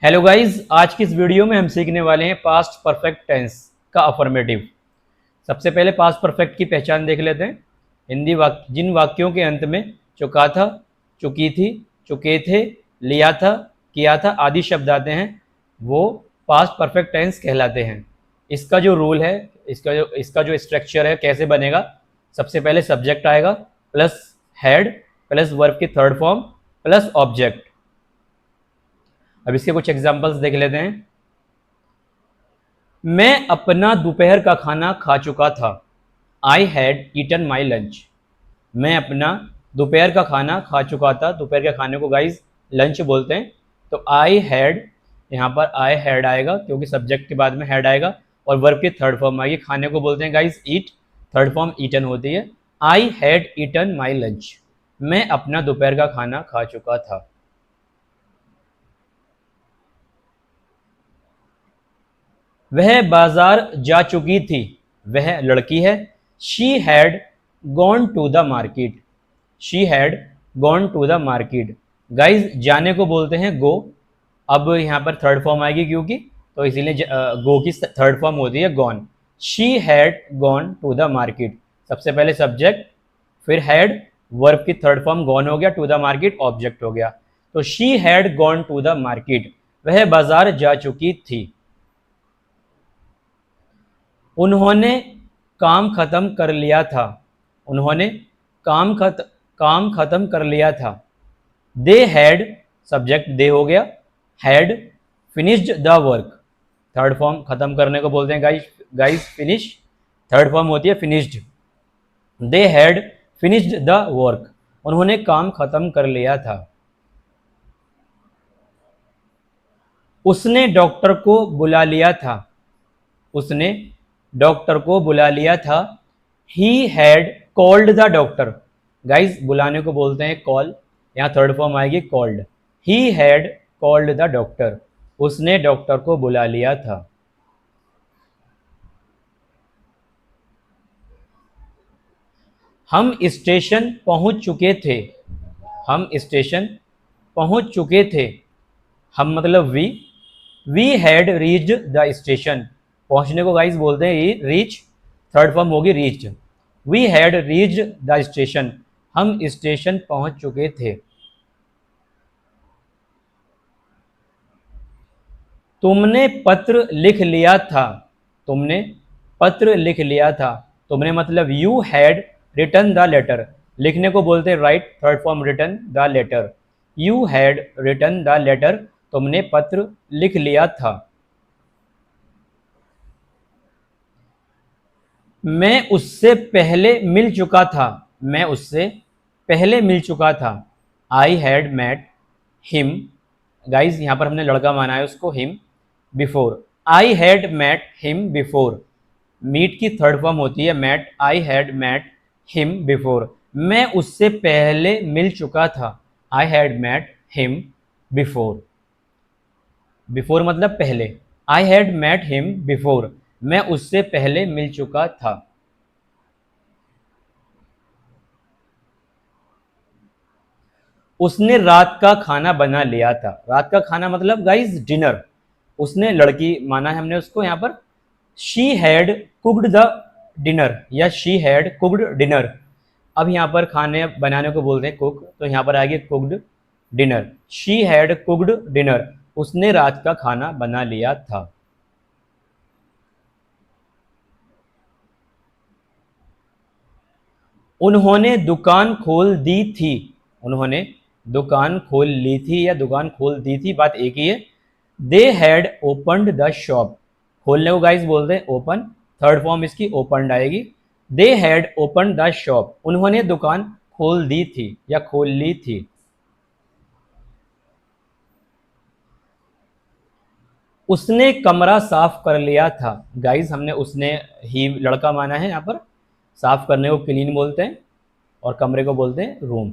Hello guys, आज की इस वीडियो में हम सीखने वाले हैं पास्ट परफेक्ट टेंस का अफर्मेटिव। सबसे पहले पास्ट परफेक्ट की पहचान देख लेते हैं। हिंदी वाक्य जिन वाक्यों के अंत में चुका था, चुकी थी, चुके थे, लिया था, किया था आदि शब्द आते हैं वो पास्ट परफेक्ट टेंस कहलाते हैं। इसका जो रूल है, इसका जो स्ट्रक्चर है कैसे बनेगा। सबसे पहले सब्जेक्ट आएगा प्लस हेड प्लस वर्ब की थर्ड फॉर्म प्लस ऑब्जेक्ट। अब इसके कुछ एग्जांपल्स देख लेते हैं। मैं अपना दोपहर का खाना खा चुका था। I had eaten my lunch. मैं अपना दोपहर का खाना खा चुका था। दोपहर के खाने को गाइज लंच बोलते हैं। तो आई हैड, यहाँ पर आई हैड आएगा क्योंकि सब्जेक्ट के बाद में हैड आएगा और वर्ब की थर्ड फॉर्म आएगी। खाने को बोलते हैं guys eat, third form eaten होती है। I had eaten my lunch. मैं अपना दोपहर का खाना खा चुका था। वह बाजार जा चुकी थी। वह लड़की है। She had gone to the market. She had gone to the market. Guys जाने को बोलते हैं गो। अब यहाँ पर थर्ड फॉर्म आएगी क्योंकि, तो इसीलिए गो की थर्ड फॉर्म होती है gone. She had gone to the market. सबसे पहले सब्जेक्ट, फिर हैड, वर्ब की थर्ड फॉर्म गॉन हो गया, टू द मार्केट ऑब्जेक्ट हो गया। तो she had gone to the market. वह बाजार जा चुकी थी। उन्होंने काम खत्म कर लिया था। उन्होंने काम खत्म कर लिया था। दे हैड, सब्जेक्ट दे हो गया, had finished the work. Third form खत्म करने को बोलते हैं गाइस फिनिश, थर्ड फॉर्म होती है finished. They had finished the work. उन्होंने काम खत्म कर लिया था। उसने डॉक्टर को बुला लिया था। उसने डॉक्टर को बुला लिया था। He had called the doctor. Guys बुलाने को बोलते हैं कॉल, यहाँ थर्ड फॉर्म आएगी called. He had called the doctor. उसने डॉक्टर को बुला लिया था। हम स्टेशन पहुंच चुके थे। हम स्टेशन पहुंच चुके थे। हम मतलब we had reached the station. पहुंचने को गाइस बोलते हैं रीच, थर्ड फॉर्म होगी reached. We had reached the station. हम स्टेशन पहुंच चुके थे। तुमने पत्र लिख लिया था। तुमने पत्र लिख लिया था। तुमने मतलब you had written the letter. लिखने को बोलते हैं write, third form written the letter. You had written the letter. तुमने पत्र लिख लिया था। मैं उससे पहले मिल चुका था। मैं उससे पहले मिल चुका था। I had met him. Guys यहाँ पर हमने लड़का माना है उसको him before. I had met him before. Meet की थर्ड फॉर्म होती है met. I had met him before. मैं उससे पहले मिल चुका था। I had met him before. Before मतलब पहले। I had met him before. मैं उससे पहले मिल चुका था। उसने रात का खाना बना लिया था। रात का खाना मतलब गाइस डिनर। उसने, लड़की माना है हमने उसको यहाँ पर। She had cooked the dinner या शी हैड कुक्ड डिनर। अब यहाँ पर खाने बनाने को बोलते हैं कुक, तो यहाँ पर आएगी cooked dinner. She had cooked dinner. उसने रात का खाना बना लिया था। उन्होंने दुकान खोल दी थी। उन्होंने दुकान खोल ली थी या दुकान खोल दी थी, बात एक ही है। They had opened the shop. खोलने को गाइस बोलते हैं ओपन, थर्ड फॉर्म इसकी ओपनड आएगी। They had open the shop. उन्होंने दुकान खोल दी थी या खोल ली थी। उसने कमरा साफ कर लिया था। गाइस हमने उसने ही लड़का माना है यहाँ पर। साफ करने को क्लीन बोलते हैं और कमरे को बोलते हैं room.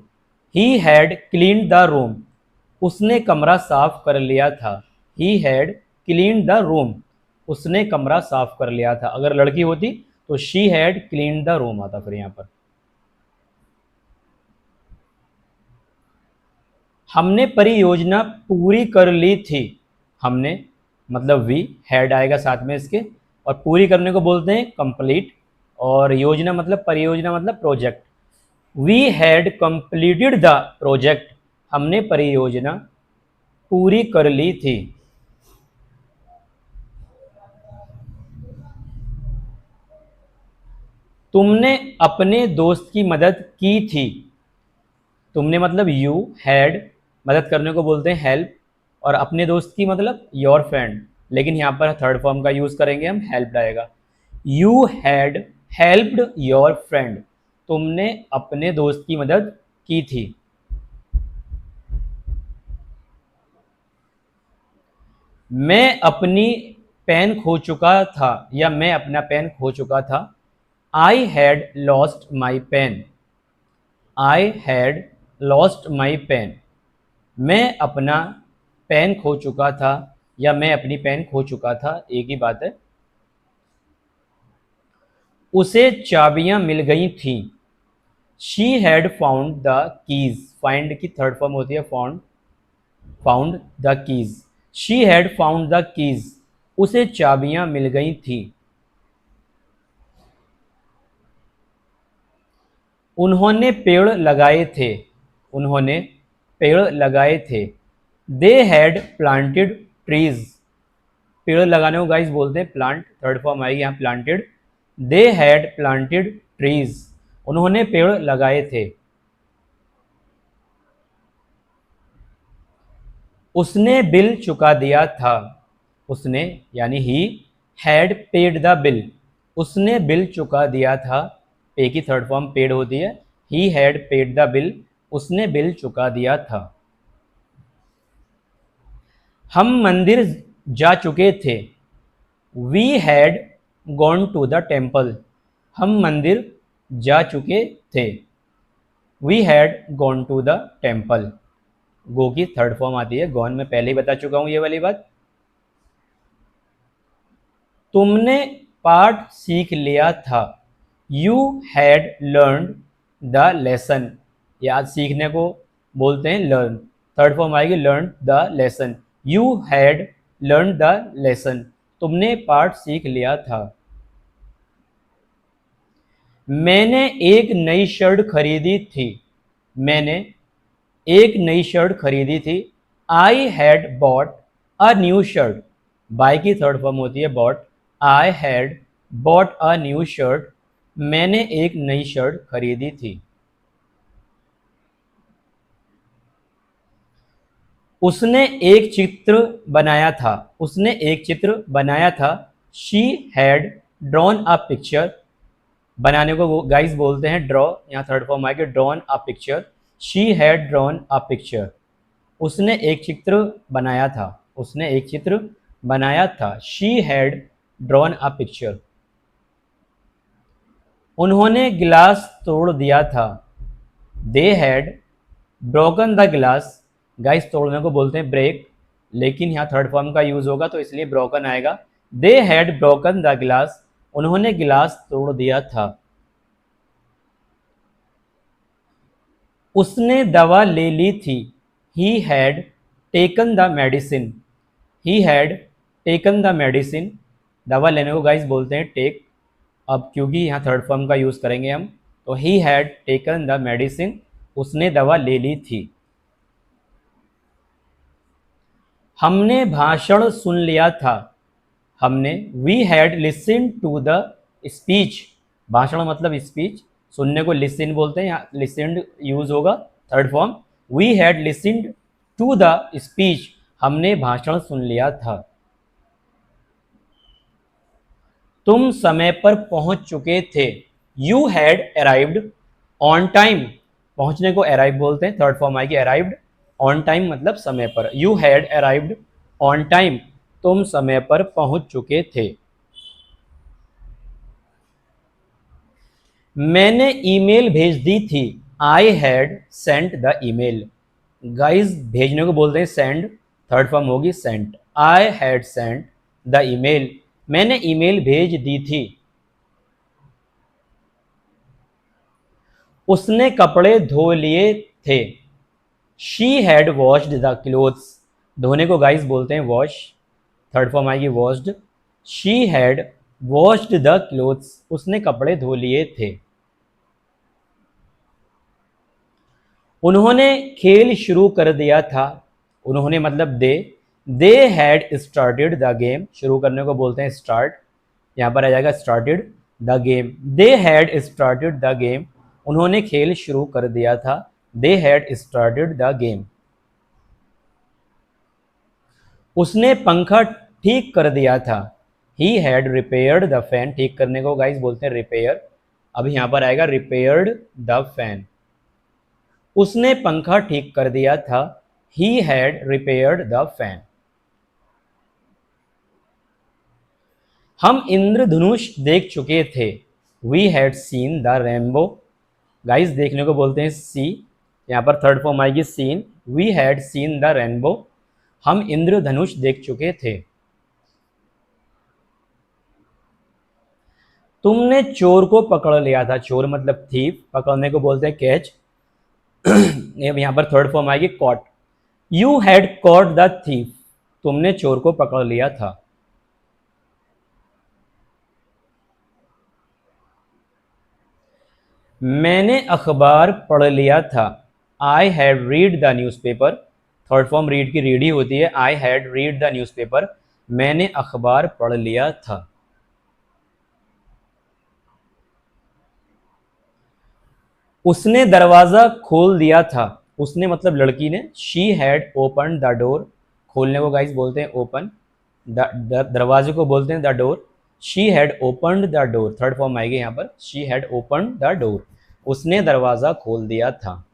He had clean the room. उसने कमरा साफ कर लिया था। He had clean the room. उसने कमरा साफ कर लिया था। अगर लड़की होती तो she had clean the room आता फिर यहाँ पर। हमने परियोजना पूरी कर ली थी। हमने मतलब वी, हैड आएगा साथ में इसके, और पूरी करने को बोलते हैं कंप्लीट, और योजना मतलब परियोजना मतलब project. We had completed the project, हमने परियोजना पूरी कर ली थी। तुमने अपने दोस्त की मदद की थी। तुमने मतलब यू, हैड मदद करने को बोलते हैं हेल्प, और अपने दोस्त की मतलब योर फ्रेंड, लेकिन यहाँ पर थर्ड फॉर्म का यूज़ करेंगे हम, हेल्प्ड आएगा। You had helped your friend, तुमने अपने दोस्त की मदद की थी। मैं अपनी पेन खो चुका था, या मैं अपना पेन खो चुका था। I had lost my pen. I had lost my pen, मैं अपना पेन खो चुका था, या मैं अपनी पेन खो चुका था, एक ही बात है। उसे चाबियां मिल गई थीं। She had found the keys, find की थर्ड फॉर्म होती है found, found the keys. She had found the keys, उसे चाबियां मिल गई थी। उन्होंने पेड़ लगाए थे। उन्होंने पेड़ लगाए थे। दे हैड प्लांटेड ट्रीज, पेड़ लगाने को गाइस बोलते हैं प्लांट, थर्ड फॉर्म आएगी यहाँ planted. They had planted trees, उन्होंने पेड़ लगाए थे। उसने बिल चुका दिया था। उसने यानी ही हैड पेड द बिल, उसने बिल चुका दिया था। पे की थर्ड फॉर्म पेड होती है। He had paid the bill, उसने बिल चुका दिया था। हम मंदिर जा चुके थे। We had gone to the temple, हम मंदिर जा चुके थे। We had gone to the temple, go की थर्ड फॉर्म आती है गॉन, मैं पहले ही बता चुका हूं ये वाली बात। तुमने पाठ सीख लिया था। You had learn the lesson, याद सीखने को बोलते हैं लर्न, थर्ड फॉर्म आएगी learn the lesson. You had learn the lesson, तुमने पाठ सीख लिया था। मैंने एक नई शर्ट खरीदी थी। मैंने एक नई शर्ट खरीदी थी। I had bought a new shirt, buy की थर्ड फॉर्म होती है bought. I had bought a new shirt, मैंने एक नई शर्ट खरीदी थी। उसने एक चित्र बनाया था। उसने एक चित्र बनाया था। She had drawn a picture, बनाने को गाइस बोलते हैं ड्रॉ, यहाँ थर्ड फॉर्म आएगी drawn a picture. She had drawn a picture, उसने एक चित्र बनाया था। उसने एक चित्र बनाया था। She had drawn a picture. उन्होंने गिलास तोड़ दिया था। दे हैड ब्रोकन द गिलास, गाइस तोड़ने को बोलते हैं ब्रेक, लेकिन यहाँ थर्ड फॉर्म का यूज होगा तो इसलिए ब्रोकन आएगा। दे हैड ब्रोकन द गिलास, उन्होंने गिलास तोड़ दिया था। उसने दवा ले ली थी। He had taken the medicine. He had taken the medicine, दवा लेने को गाइस बोलते हैं टेक, अब क्योंकि यहाँ थर्ड फॉर्म का यूज़ करेंगे हम, तो he had taken the medicine, उसने दवा ले ली थी। हमने भाषण सुन लिया था। हमने we had listen to the speech, भाषण मतलब स्पीच, सुनने को लिसन बोलते हैं, यहाँ लिसनड यूज होगा third form. We had listened to the speech, हमने भाषण सुन लिया था। तुम समय पर पहुंच चुके थे। You had arrived on time, पहुंचने को अराइव बोलते हैं, थर्ड फॉर्म आएगी अराइव्ड। ऑन टाइम मतलब समय पर। You had arrived on time, तुम समय पर पहुंच चुके थे। मैंने ईमेल भेज दी थी। I had sent the email, guys भेजने को बोलते हैं सेंड, थर्ड फॉर्म होगी sent. I had sent the email, मैंने ईमेल भेज दी थी। उसने कपड़े धो लिए थे। She had washed the clothes, धोने को गाइस बोलते हैं वॉश, थर्ड फॉर्म आएगी washed. She had washed the clothes, उसने कपड़े धो लिए थे। उन्होंने खेल शुरू कर दिया था, उन्होंने मतलब they had started the game, शुरू करने को बोलते हैं स्टार्ट, यहां पर आ जाएगा started the game. They had started the game, उन्होंने खेल शुरू कर दिया था, they had started the game. उसने पंखा ठीक कर दिया था, he had repaired the fan, ठीक करने को गाइस बोलते हैं रिपेयर, अभी यहां पर आएगा रिपेयर्ड द फैन। उसने पंखा ठीक कर दिया था, he had repaired the fan. हम इंद्रधनुष देख चुके थे, we had seen the rainbow, guys देखने को बोलते हैं सी, यहां पर थर्ड फॉर्म आएगी seen, we had seen the rainbow, हम इंद्रधनुष देख चुके थे। तुमने चोर को पकड़ लिया था, चोर मतलब थीफ, पकड़ने को बोलते हैं कैच, यहां पर थर्ड फॉर्म आएगी caught. You had caught the thief, तुमने चोर को पकड़ लिया था। मैंने अखबार पढ़ लिया था, I had read the newspaper, third form read की रीड ही होती है, I had read the newspaper, मैंने अखबार पढ़ लिया था। उसने दरवाजा खोल दिया था, उसने मतलब लड़की ने, she had open the door, खोलने को गाइस बोलते हैं ओपन, दरवाजे को बोलते हैं the door, she had open the door, third form आएगी यहाँ पर, she had open the door, उसने दरवाजा खोल दिया था।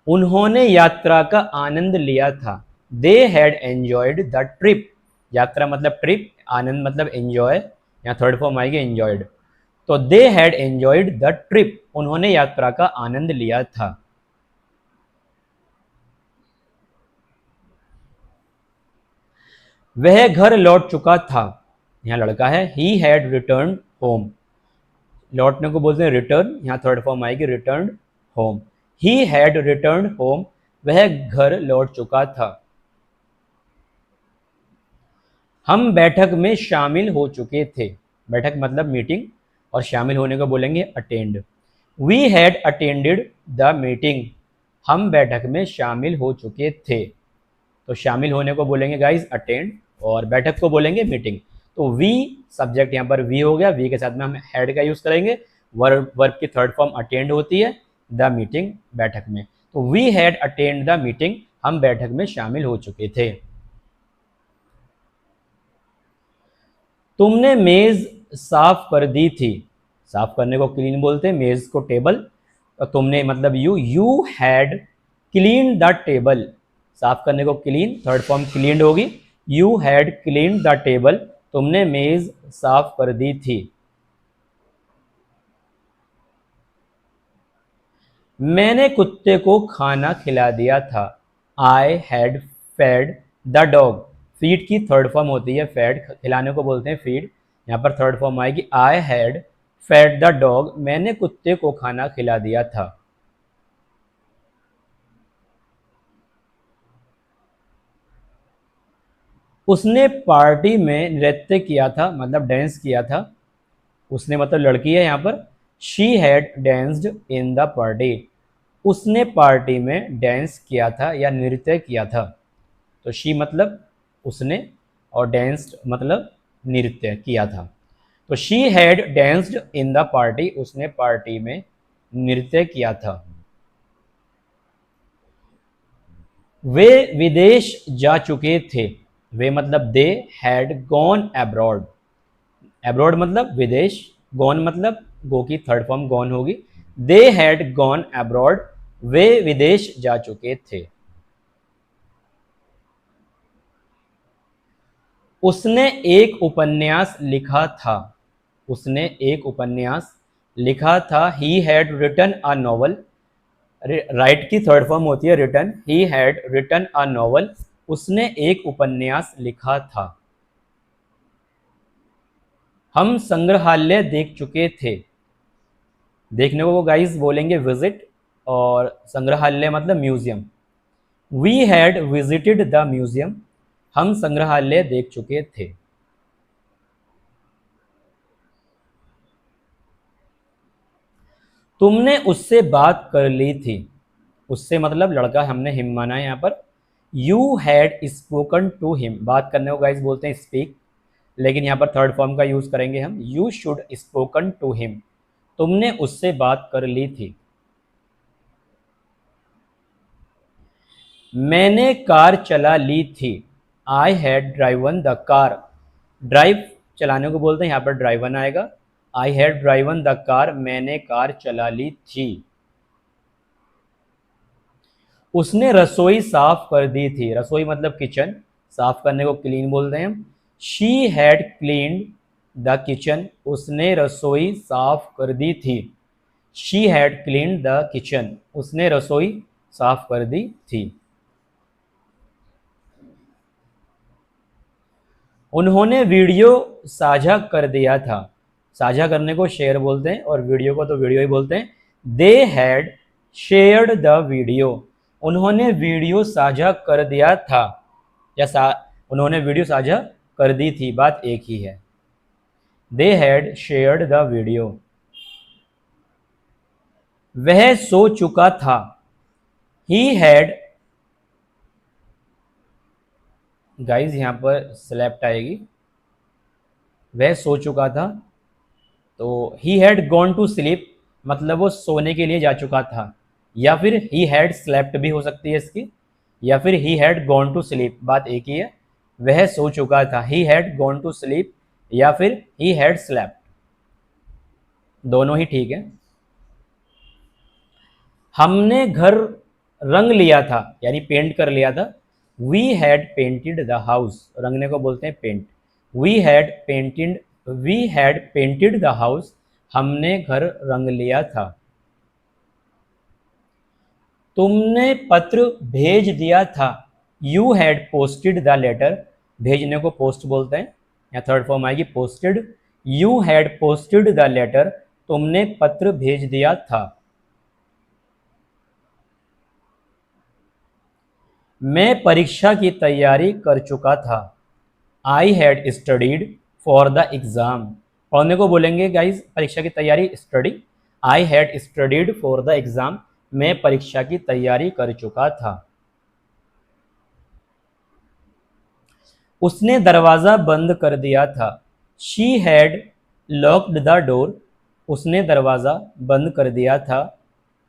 उन्होंने यात्रा का आनंद लिया था, they had enjoyed the trip, यात्रा मतलब ट्रिप, आनंद मतलब एंजॉय, यहाँ थर्ड फॉर्म आएगी एंजॉयड, तो they had enjoyed the trip, उन्होंने यात्रा का आनंद लिया था। वह घर लौट चुका था, यहाँ लड़का है, ही हैड रिटर्न होम, लौटने को बोलते हैं रिटर्न, यहाँ थर्ड फॉर्म आएगी return home, he had return home, वह घर लौट चुका था। हम बैठक में शामिल हो चुके थे, बैठक मतलब मीटिंग, और शामिल होने को बोलेंगे attend. We had attended the meeting, हम बैठक में शामिल हो चुके थे, तो शामिल होने को बोलेंगे गाइस अटेंड, और बैठक को बोलेंगे मीटिंग। तो वी सब्जेक्ट यहाँ पर वी हो गया, वी के साथ में हम हैड का यूज करेंगे, वर्ब की थर्ड फॉर्म अटेंड होती है, द मीटिंग बैठक में, तो we had attend the meeting, हम बैठक में शामिल हो चुके थे। तुमने मेज साफ कर दी थी, साफ करने को क्लीन बोलते हैं, मेज को टेबल, और तुमने मतलब you had clean the table, साफ करने को क्लीन, थर्ड फॉर्म क्लीन्ड होगी, you had clean the table, तुमने मेज साफ कर दी थी। मैंने कुत्ते को खाना खिला दिया था, I had fed the dog, feed की थर्ड फॉर्म होती है फेड, खिलाने को बोलते हैं फीड, यहाँ पर थर्ड फॉर्म आएगी I had fed the dog, मैंने कुत्ते को खाना खिला दिया था। उसने पार्टी में नृत्य किया था, मतलब डांस किया था, उसने मतलब लड़की है यहाँ पर, she had danced in the party, उसने पार्टी में डांस किया था या नृत्य किया था, तो शी मतलब उसने, और डांस्ड मतलब नृत्य किया था, तो she had danced in the party, उसने पार्टी में नृत्य किया था। वे विदेश जा चुके थे, वे मतलब they had gone abroad, abroad मतलब विदेश, गॉन मतलब गो की थर्ड फॉर्म गॉन होगी, दे हैड गॉन एब्रॉड, वे विदेश जा चुके थे। उसने एक उपन्यास लिखा था, उसने एक उपन्यास लिखा था, he had written a novel, write की थर्ड फॉर्म होती है written, he had written a novel, उसने एक उपन्यास लिखा था। हम संग्रहालय देख चुके थे, देखने को गाइस बोलेंगे विजिट, और संग्रहालय मतलब museum. We had visited the museum, हम संग्रहालय देख चुके थे। तुमने उससे बात कर ली थी, उससे मतलब लड़का, हमने हिम माना है यहाँ पर। You had spoken to him, बात करने को गाइस बोलते हैं स्पीक, लेकिन यहाँ पर थर्ड फॉर्म का यूज करेंगे हम। You should spoken to him, तुमने उससे बात कर ली थी। मैंने कार चला ली थी, I had driven the car, drive चलाने को बोलते हैं, यहाँ पर ड्राइवन आएगा। I had driven the car, मैंने कार चला ली थी। उसने रसोई साफ कर दी थी, रसोई मतलब किचन, साफ करने को क्लीन बोलते हैं हम। She had cleaned the kitchen, उसने रसोई साफ कर दी थी। She had cleaned the kitchen, उसने रसोई साफ कर दी थी। उन्होंने वीडियो साझा कर दिया था, साझा करने को शेयर बोलते हैं और वीडियो को तो वीडियो ही बोलते हैं। They had shared the video, उन्होंने वीडियो साझा कर दिया था या उन्होंने वीडियो साझा कर दी थी, बात एक ही है। They had shared the video. वह सो चुका था, ही हैड, गाइज यहाँ पर स्लेप्ट आएगी, वह सो चुका था, तो he had gone to sleep मतलब वो सोने के लिए जा चुका था, या फिर ही हैड स्लेप्ट भी हो सकती है इसकी, या फिर he had gone to sleep, बात एक ही है। वह सो चुका था, he had gone to sleep, या फिर ही हैड स्लेप्ट, दोनों ही ठीक है। हमने घर रंग लिया था यानी पेंट कर लिया था। We had painted the house, रंगने को बोलते हैं paint. We had painted the house, हमने घर रंग लिया था। तुमने पत्र भेज दिया था, you had posted the letter, भेजने को पोस्ट बोलते हैं, या थर्ड फॉर्म आएगी posted. You had posted the letter, तुमने पत्र भेज दिया था। मैं परीक्षा की तैयारी कर चुका था, I had studied for the exam, पढ़ने को बोलेंगे गाइज परीक्षा की तैयारी study. I had studied for the exam, मैं परीक्षा की तैयारी कर चुका था। उसने दरवाज़ा बंद कर दिया था, she had locked the door, उसने दरवाज़ा बंद कर दिया था,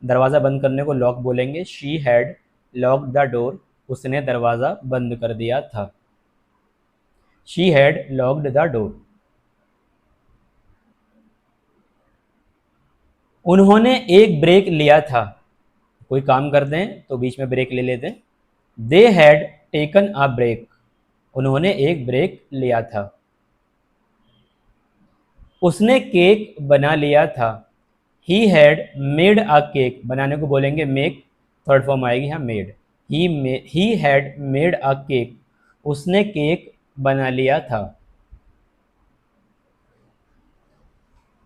दरवाज़ा बंद करने को लॉक बोलेंगे। She had locked the door, उसने दरवाज़ा बंद कर दिया था। She had locked the door. उन्होंने एक ब्रेक लिया था, कोई काम करते हैं तो बीच में ब्रेक ले लेते हैं। They had taken a break, उन्होंने एक ब्रेक लिया था। उसने केक बना लिया था, he had made a cake, बनाने को बोलेंगे मेक, थर्ड फॉर्म आएगी यहाँ made. He had made a cake, उसने केक बना लिया था।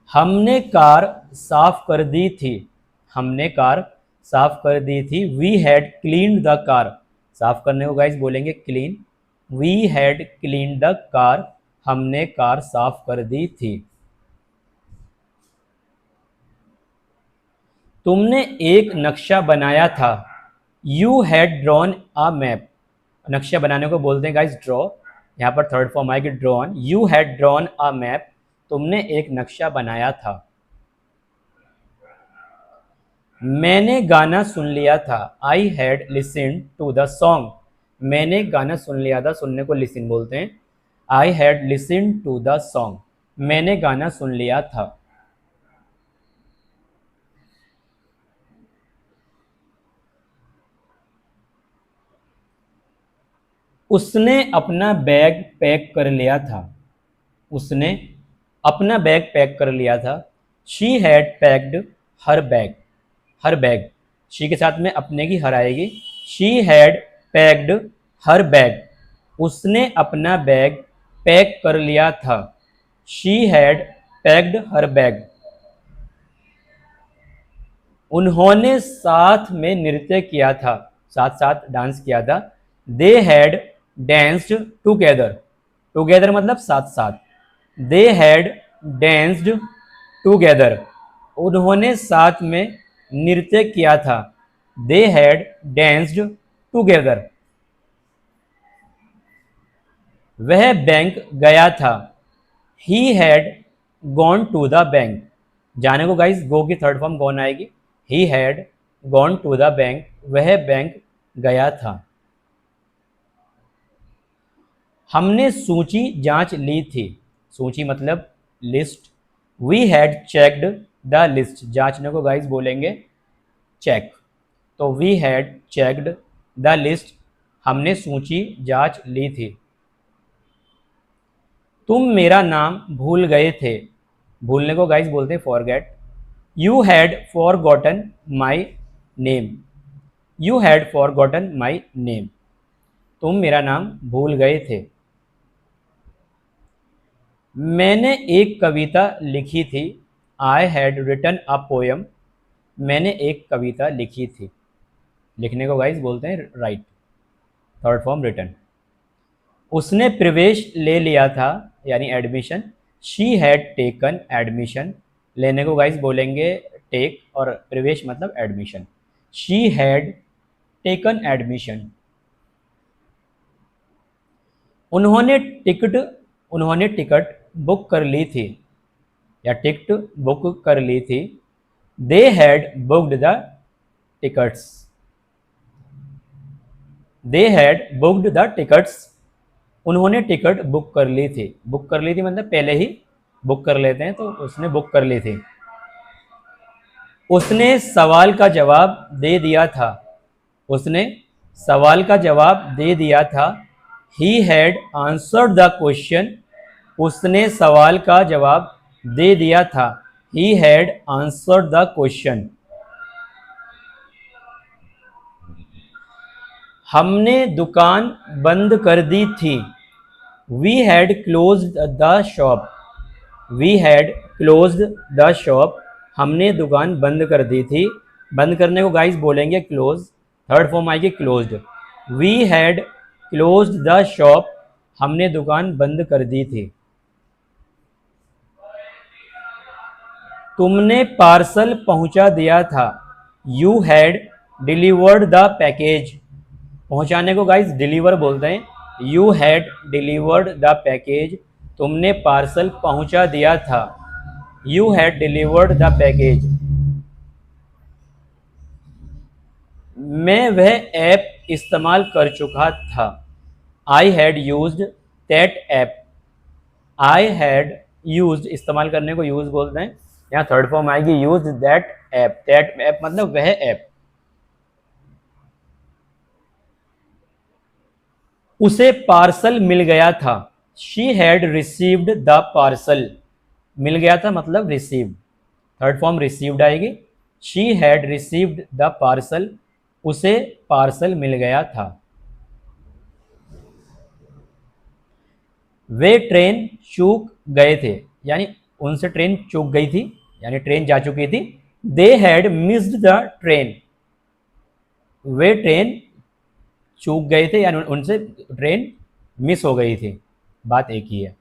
हमने कार साफ कर दी थी, हमने कार साफ कर दी थी। We had cleaned the car, साफ करने को गाइस बोलेंगे clean. We had cleaned the car, हमने कार साफ कर दी थी। तुमने एक नक्शा बनाया था, you had drawn a map, नक्शा बनाने को बोलते हैं गाइस ड्रॉ, यहाँ पर थर्ड फॉर्म आएगी drawn. You had drawn a map, तुमने एक नक्शा बनाया था। मैंने गाना सुन लिया था, I had listened to the song, मैंने गाना सुन लिया था, सुनने को लिसन बोलते हैं। I had listened to the song, मैंने गाना सुन लिया था। उसने अपना बैग पैक कर लिया था, उसने अपना बैग पैक कर लिया था। She had packed her bag, her bag, she के साथ में अपने की हर आएगी। She had packed her bag, उसने अपना बैग पैक कर लिया था। She had packed her bag. उन्होंने साथ में नृत्य किया था, साथ साथ डांस किया था। They had danced together, together मतलब साथ साथ। दे हैड डांस्ड टुगेदर, उन्होंने साथ में नृत्य किया था। They had danced together. वह बैंक गया था। He had gone to the bank, जाने को गाइस गो की थर्ड फॉर्म गॉन आएगी। He had gone to the bank, वह बैंक गया था। हमने सूची जांच ली थी, सूची मतलब list. We had checked the list, जांचने को गाइस बोलेंगे चेक। तो we had checked the list, हमने सूची जांच ली थी। तुम मेरा नाम भूल गए थे, भूलने को गाइस बोलते हैं forget. You had forgotten my name, you had forgotten my name, तुम मेरा नाम भूल गए थे। मैंने एक कविता लिखी थी। I had written a poem, मैंने एक कविता लिखी थी। लिखने को गाइस बोलते हैं राइट, थर्ड फॉर्म रिटन। उसने प्रवेश ले लिया था, यानी admission. She had taken admission, लेने को गाइस बोलेंगे टेक, और प्रवेश मतलब admission. She had taken admission. उन्होंने टिकट बुक कर ली थी, या टिकट बुक कर ली थी। They had booked the tickets, they had booked the tickets, उन्होंने टिकट बुक कर ली थी। बुक कर ली थी मतलब पहले ही बुक कर लेते हैं, तो उसने बुक कर ली थी। उसने सवाल का जवाब दे दिया था, उसने सवाल का जवाब दे दिया था। He had answered the question, उसने सवाल का जवाब दे दिया था। He had answered the question. हमने दुकान बंद कर दी थी। We had closed the shop, we had closed the shop, हमने दुकान बंद कर दी थी। बंद करने को गाइस बोलेंगे क्लोज, थर्ड फॉर्म आएगी closed. We had closed the shop, हमने दुकान बंद कर दी थी। तुमने पार्सल पहुंचा दिया था। You had delivered the package, पहुंचाने को गाइस डिलीवर बोलते हैं। You had delivered the package, तुमने पार्सल पहुंचा दिया था। You had delivered the package. मैं वह ऐप इस्तेमाल कर चुका था। I had used that app, I had used इस्तेमाल करने को यूज बोलते हैं। यहाँ थर्ड फॉर्म आएगी use that app, that app मतलब वह ऐप। उसे पार्सल मिल गया था। She had received the parcel, मिल गया था मतलब रिसीव्ड, थर्ड फॉर्म रिसीव्ड आएगी। She had received the parcel, उसे पार्सल मिल गया था। वे ट्रेन चूक गए थे, यानी उनसे ट्रेन चूक गई थी, यानी ट्रेन जा चुकी थी। They had missed the train, way train चूक गए थे, यानी उनसे ट्रेन मिस हो गई थी, बात एक ही है।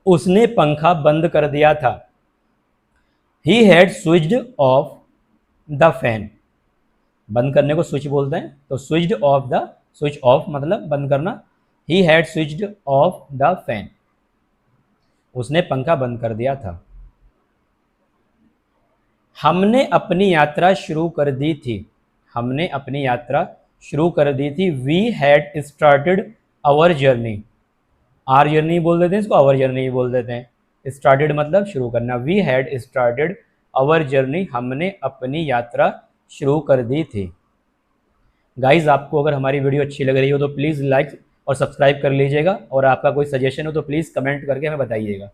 उसने पंखा बंद कर दिया था। He had switched off the fan, बंद करने को स्विच बोलते हैं, तो switched off the, switch off मतलब बंद करना। He had switched off the fan, उसने पंखा बंद कर दिया था। हमने अपनी यात्रा शुरू कर दी थी, हमने अपनी यात्रा शुरू कर दी थी। We had started our journey, our journey बोल देते हैं इसको, आवर जर्नी बोल देते हैं। स्टार्टेड मतलब शुरू करना। We had started our journey, हमने अपनी यात्रा शुरू कर दी थी। गाइज़ आपको अगर हमारी वीडियो अच्छी लग रही हो तो प्लीज़ लाइक और सब्सक्राइब कर लीजिएगा, और आपका कोई सजेशन हो तो प्लीज़ कमेंट करके हमें बताइएगा।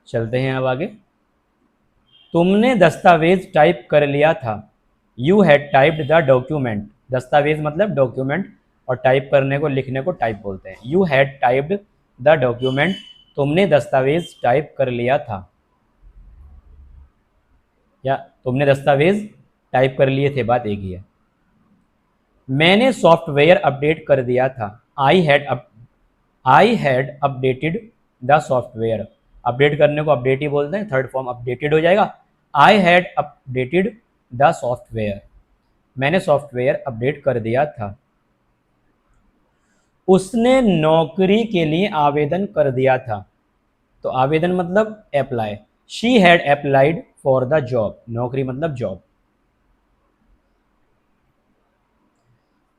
चलते हैं अब आगे। तुमने दस्तावेज टाइप कर लिया था। You had typed the document, दस्तावेज मतलब डॉक्यूमेंट, और टाइप करने को, लिखने को टाइप बोलते हैं। You had typed the document, तुमने दस्तावेज टाइप कर लिया था। या तुमने दस्तावेज टाइप कर लिए थे, बात एक ही है। मैंने सॉफ्टवेयर अपडेट कर दिया था। I had updated the software. Update करने को अपडेट ही बोलते हैं, थर्ड फॉर्म अपडेटेड हो जाएगा। I had updated the software. मैंने सॉफ्टवेयर अपडेट कर दिया था। उसने नौकरी के लिए आवेदन कर दिया था। तो आवेदन मतलब apply. She had applied for the job. नौकरी मतलब जॉब।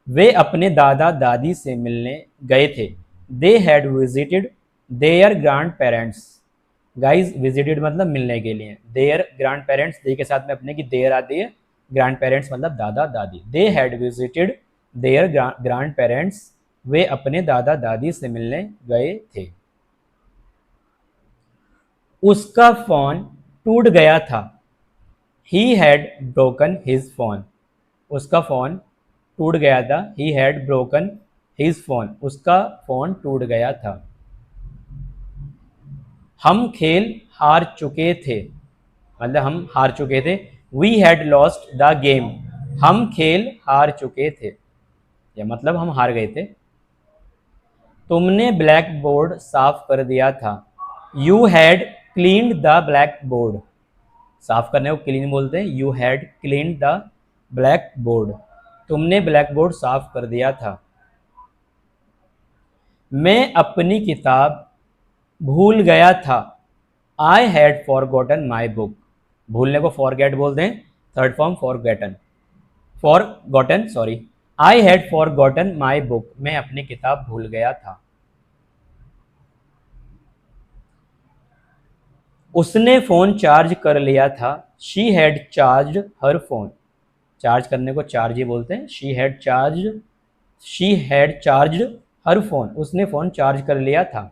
वे अपने दादा दादी से मिलने गए थे। They had visited their grandparents. Guys visited मतलब मिलने के लिए, देयर ग्रैंड पेरेंट्स, दे के साथ में अपने की देयर आती है, ग्रैंड पेरेंट्स मतलब दादा दादी। They had visited their grandparents. वे अपने दादा दादी से मिलने गए थे। उसका फोन टूट गया था। He had broken his phone. उसका फोन टूट गया था। He had broken his phone. उसका फोन टूट गया था। हम खेल हार चुके थे, मतलब हम हार चुके थे। We had lost the game. हम खेल हार चुके थे, या मतलब हम हार गए थे। तुमने ब्लैक बोर्ड साफ कर दिया था। You had cleaned the black board. साफ करने को क्लीन बोलते हैं। You had cleaned the black board. तुमने ब्लैक बोर्ड साफ कर दिया था। मैं अपनी किताब भूल गया था। I had forgotten my book. भूलने को फॉरगेट बोलते हैं, third form forgotten, forgotten sorry. I had forgotten my book. मैं अपनी किताब भूल गया था। उसने फ़ोन चार्ज कर लिया था। She had charge her phone. Charge करने को चार्ज ही बोलते हैं। She had charge her phone. उसने फ़ोन चार्ज कर लिया था।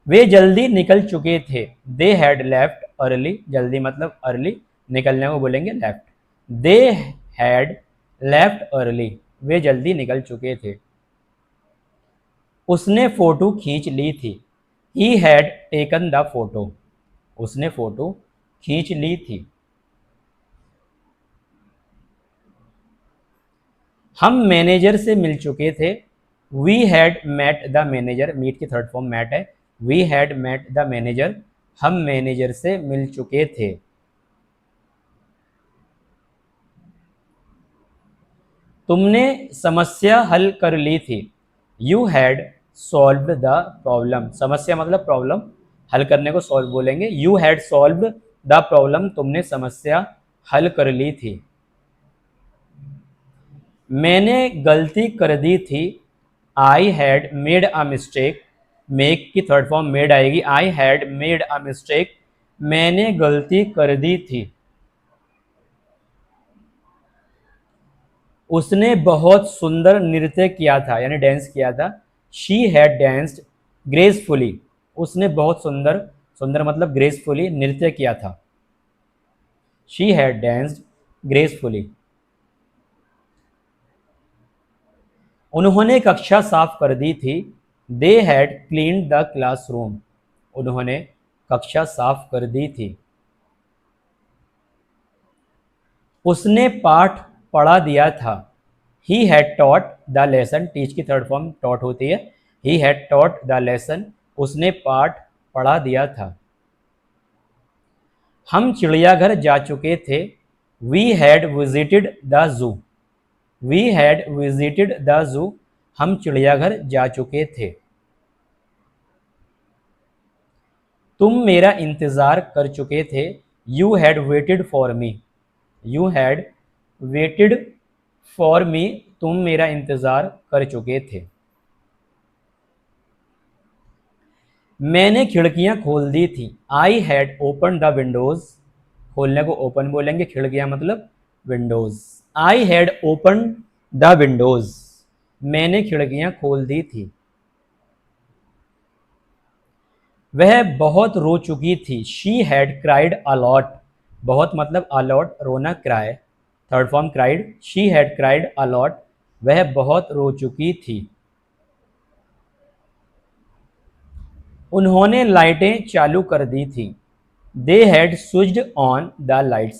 वे जल्दी निकल चुके थे। They had left early. जल्दी मतलब अर्ली, निकलने को बोलेंगे left. They had left early. वे जल्दी निकल चुके थे। उसने फ़ोटो खींच ली थी। He had taken the photo. उसने फ़ोटो खींच ली थी। हम मैनेजर से मिल चुके थे। We had met the manager. Meet की थर्ड फॉर्म मैट है। We had met the manager. हम मैनेजर से मिल चुके थे। तुमने समस्या हल कर ली थी। You had solved the problem. समस्या मतलब प्रॉब्लम, हल करने को सॉल्व बोलेंगे। You had solved the problem. तुमने समस्या हल कर ली थी। मैंने गलती कर दी थी। I had made a mistake. Make की थर्ड फॉर्म मेड आएगी। I had made a mistake. मैंने गलती कर दी थी। उसने बहुत सुंदर नृत्य किया था, यानी डांस किया था। She had danced gracefully. उसने बहुत सुंदर, सुंदर मतलब ग्रेसफुली, नृत्य किया था। She had danced gracefully. उन्होंने कक्षा साफ कर दी थी। They had cleaned the classroom. उन्होंने कक्षा साफ कर दी थी। उसने पाठ पढ़ा दिया था। He had taught the lesson. Teach की थर्ड फॉर्म टॉट होती है। He had taught the lesson. उसने पाठ पढ़ा दिया था। हम चिड़ियाघर जा चुके थे। We had visited the zoo. We had visited the zoo. हम चिड़ियाघर जा चुके थे। तुम मेरा इंतज़ार कर चुके थे। You had waited for me. You had waited for me. तुम मेरा इंतज़ार कर चुके थे। मैंने खिड़कियां खोल दी थी। I had open the Windows. खोलने को ओपन बोलेंगे, खिड़कियां मतलब Windows. I had open the Windows. मैंने खिड़कियां खोल दी थी। वह बहुत रो चुकी थी। She had cried a lot. बहुत मतलब अलॉट, रोना, cry, third form cried. She had cried a lot. वह बहुत रो चुकी थी। उन्होंने लाइटें चालू कर दी थी। They had switched on the lights,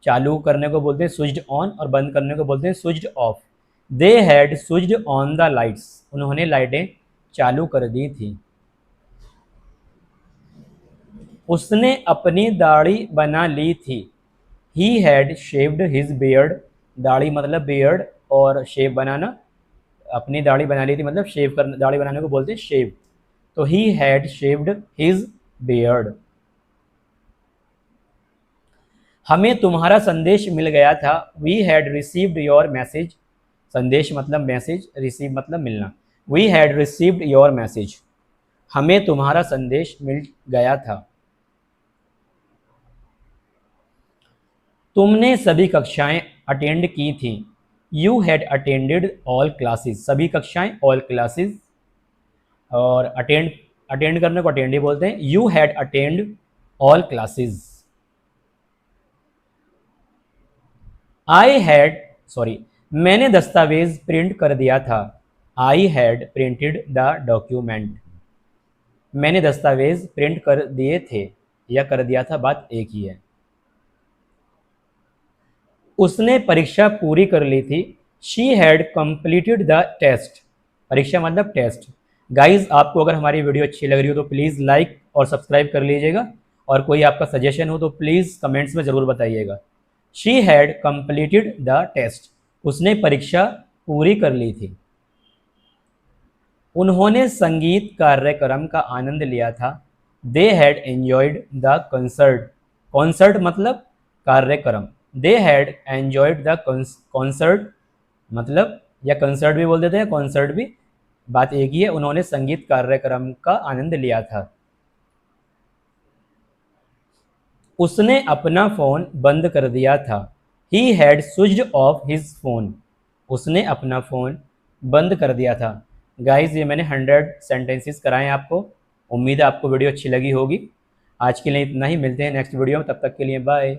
चालू करने को बोलते हैं स्विच्ड ऑन और बंद करने को बोलते हैं switched off. They had switched on the lights, उन्होंने लाइटें चालू कर दी थी। उसने अपनी दाढ़ी बना ली थी। He had shaved his beard, दाढ़ी मतलब बियर्ड और शेव बनाना, अपनी दाढ़ी बना ली थी मतलब शेव करना, दाढ़ी बनाने को बोलते हैं शेव। तो he had shaved his beard. हमें तुम्हारा संदेश मिल गया था। We had received your message, संदेश मतलब मैसेज, रिसीव मतलब मिलना। We had received your message, हमें तुम्हारा संदेश मिल गया था। तुमने सभी कक्षाएं अटेंड की थी। You had attended all classes, सभी कक्षाएं ऑल क्लासेस, और अटेंड अटेंड करने को अटेंड ही बोलते हैं। You had attend all classes. I had sorry मैंने दस्तावेज प्रिंट कर दिया था। I had printed the document, मैंने दस्तावेज प्रिंट कर दिए थे या कर दिया था, बात एक ही है। उसने परीक्षा पूरी कर ली थी। She had completed the test, परीक्षा मतलब टेस्ट। गाइज आपको अगर हमारी वीडियो अच्छी लग रही हो तो प्लीज़ लाइक और सब्सक्राइब कर लीजिएगा, और कोई आपका सजेशन हो तो प्लीज़ कमेंट्स में ज़रूर बताइएगा। She had completed the test, उसने परीक्षा पूरी कर ली थी। उन्होंने संगीत कार्यक्रम का आनंद लिया था। They had enjoyed the concert, concert मतलब कार्यक्रम। They had enjoyed the concert मतलब, या कंसर्ट भी बोल देते हैं कॉन्सर्ट भी, बात एक ही है। उन्होंने संगीत कार्यक्रम का आनंद लिया था। उसने अपना फ़ोन बंद कर दिया था। He had switched off his phone, उसने अपना फ़ोन बंद कर दिया था। गाइज़ ये मैंने 100 सेंटेंसेस कराए हैं आपको। उम्मीद है आपको वीडियो अच्छी लगी होगी। आज के लिए इतना ही, मिलते हैं नेक्स्ट वीडियो में, तब तक के लिए बाय।